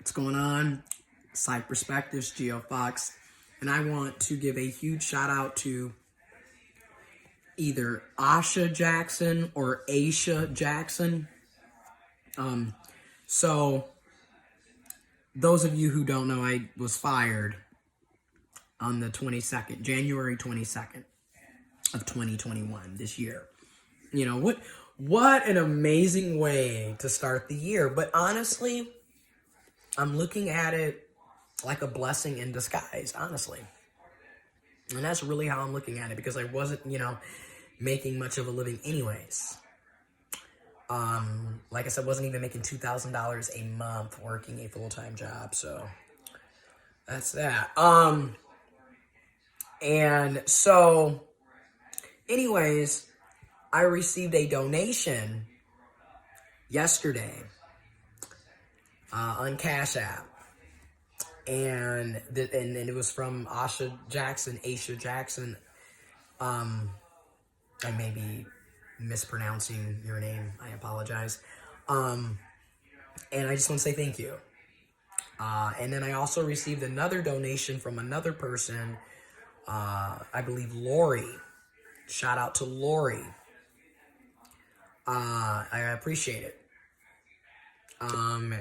What's going on? Site Perspectives, giofvcks, and I want to give a huge shout out to either Asha Jackson or Aisha Jackson. So those of you who don't know, I was fired on the 22nd, January 22nd of 2021 this year. You know, what an amazing way to start the year. But honestly, I'm looking at it like a blessing in disguise, honestly. And that's really how I'm looking at it, because I wasn't, making much of a living anyways. Like I said, wasn't even making $2,000 a month working a full-time job, so that's that. And so, anyways, I received a donation yesterday on Cash App. And it was from Aisha Jackson. I may be mispronouncing your name. I apologize. And I just want to say thank you. And then I also received another donation from another person, I believe Lori. Shout out to Lori. I appreciate it.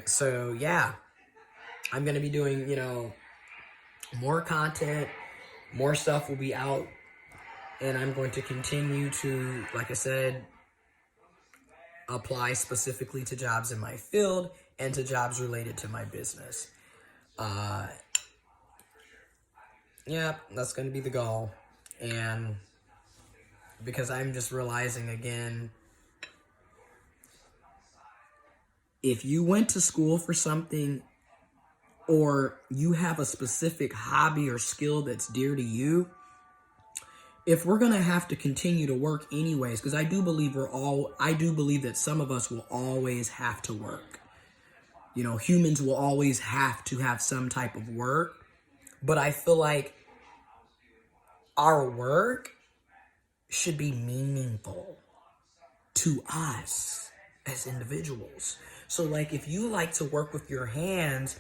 So yeah, I'm going to be doing, more content, more stuff will be out, and I'm going to continue to, like I said, apply specifically to jobs in my field and to jobs related to my business. Yeah, that's going to be the goal. And because I'm just realizing again, if you went to school for something, or you have a specific hobby or skill that's dear to you, if we're going to have to continue to work anyways, because I do believe that some of us will always have to work. Humans will always have to have some type of work, but I feel like our work should be meaningful to us as individuals. So like if you like to work with your hands,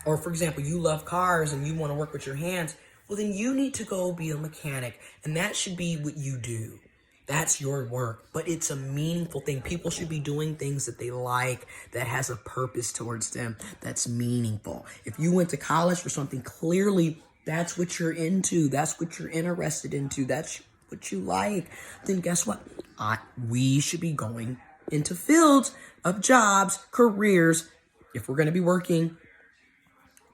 or for example, you love cars and you want to work with your hands, well then you need to go be a mechanic, and that should be what you do. That's your work, but it's a meaningful thing. People should be doing things that they like, that has a purpose towards them, that's meaningful. If you went to college for something, clearly that's what you're into, that's what you're interested into, that's what you like, then guess what? We should be going into fields of jobs, careers, if we're going to be working,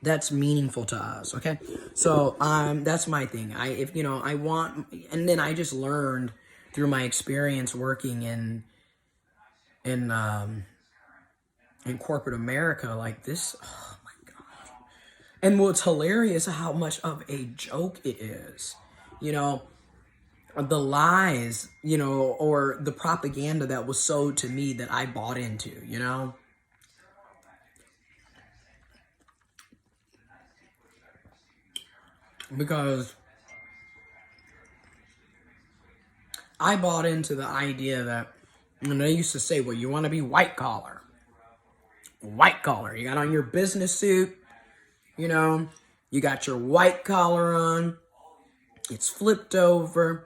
that's meaningful to us, okay? So, that's my thing. And then I just learned through my experience working in corporate America like this, oh my God. And what's hilarious is how much of a joke it is, the lies, or the propaganda that was sold to me that I bought into, Because I bought into the idea that, they used to say, well, you want to be white collar. White collar. You got on your business suit, you got your white collar on. It's flipped over.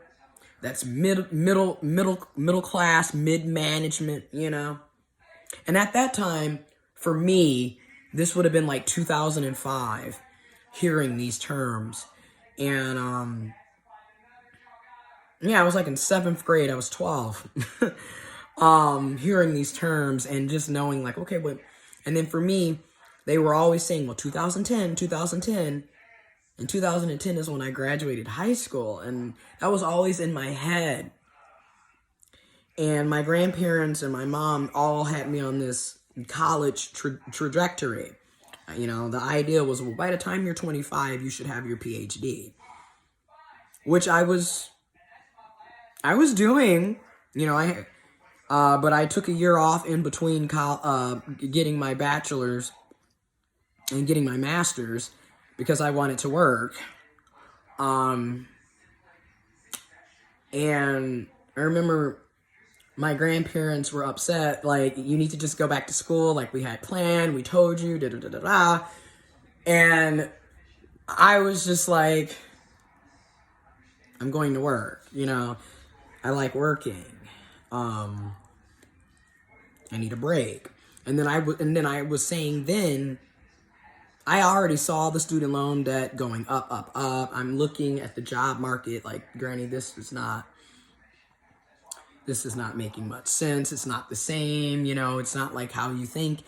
That's middle class, mid-management, And at that time, for me, this would have been like 2005, hearing these terms. And, I was like in 7th grade, I was 12, hearing these terms and just knowing like, okay, and then for me, they were always saying, well, 2010, and 2010 is when I graduated high school, and that was always in my head. And my grandparents and my mom all had me on this college trajectory. The idea was, well, by the time you're 25, you should have your PhD, which I was doing, but I took a year off in between getting my bachelor's and getting my master's because I wanted to work. And I remember my grandparents were upset, like, you need to just go back to school, like we had planned, we told you, da da da da da. And I was just like, I'm going to work, you know, I like working. I need a break. And then I was saying then, I already saw the student loan debt going up, up, up. I'm looking at the job market like, Granny, this is not making much sense. It's not the same, you know, it's not like how you think.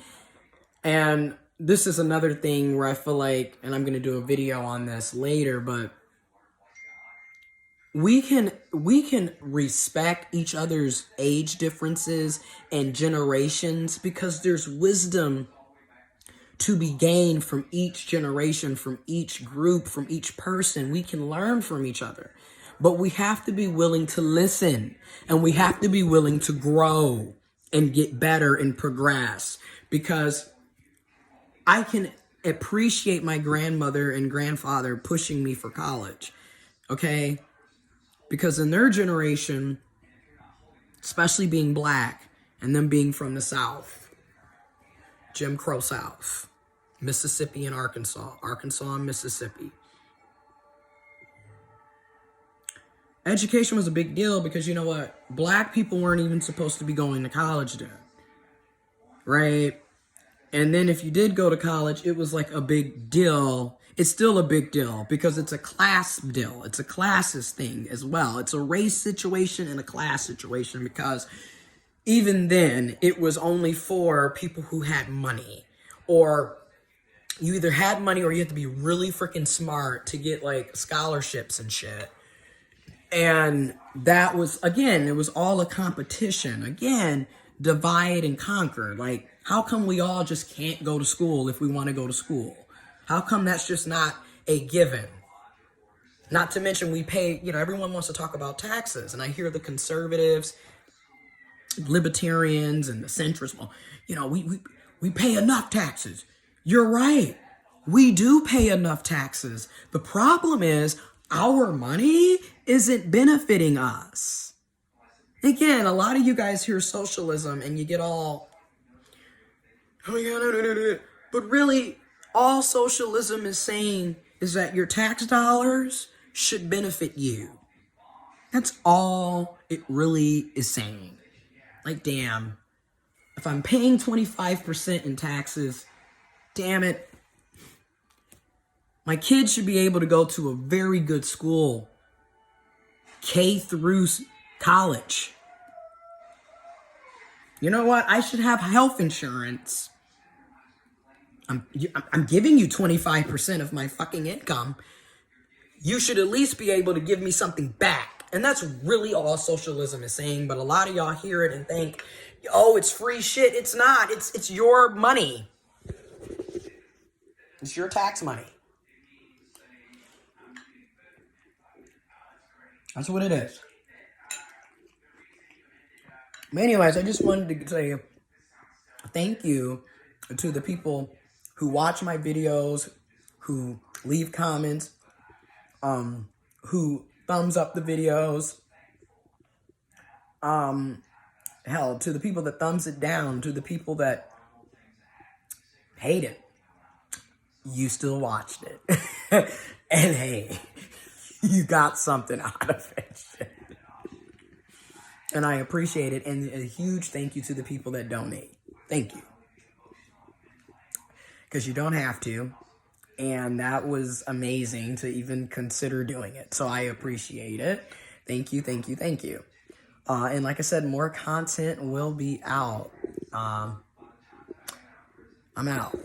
And this is another thing where I feel like, and I'm going to do a video on this later, but we can respect each other's age differences and generations, because there's wisdom to be gained from each generation, from each group, from each person. We can learn from each other, but we have to be willing to listen, and we have to be willing to grow and get better and progress, because I can appreciate my grandmother and grandfather pushing me for college, okay? Because in their generation, especially being black and them being from the South, Jim Crow South, Mississippi and Arkansas and Mississippi, education was a big deal, because you know what? Black people weren't even supposed to be going to college then, right? And then if you did go to college, it was like a big deal. It's still a big deal, because it's a class deal. It's a classist thing as well. It's a race situation and a class situation, because even then it was only for people who had money, or you either had money or you had to be really freaking smart to get like scholarships and shit. And that was, again, it was all a competition. Again, divide and conquer. Like, how come we all just can't go to school if we want to go to school? How come that's just not a given? Not to mention we pay, you know, everyone wants to talk about taxes. And I hear the conservatives, libertarians, and the centrists, well, you know, we pay enough taxes. You're right. We do pay enough taxes. The problem is our money isn't benefiting us. Again, a lot of you guys hear socialism and you get all, oh yeah, but really all socialism is saying is that your tax dollars should benefit you. That's all it really is saying. Like, damn, if I'm paying 25% in taxes, damn it, my kids should be able to go to a very good school, K through college. You know what? I should have health insurance. I'm giving you 25% of my fucking income. You should at least be able to give me something back. And that's really all socialism is saying. But a lot of y'all hear it and think, oh, it's free shit. It's not. It's your money. It's your tax money. That's what it is. But anyways, I just wanted to say thank you to the people who watch my videos, who leave comments, who thumbs up the videos. Hell, to the people that thumbs it down, to the people that hate it. You still watched it. And hey, you got something out of it. And I appreciate it. And a huge thank you to the people that donate. Thank you. Because you don't have to. And that was amazing to even consider doing it. So I appreciate it. Thank you, thank you, thank you. And like I said, more content will be out. I'm out.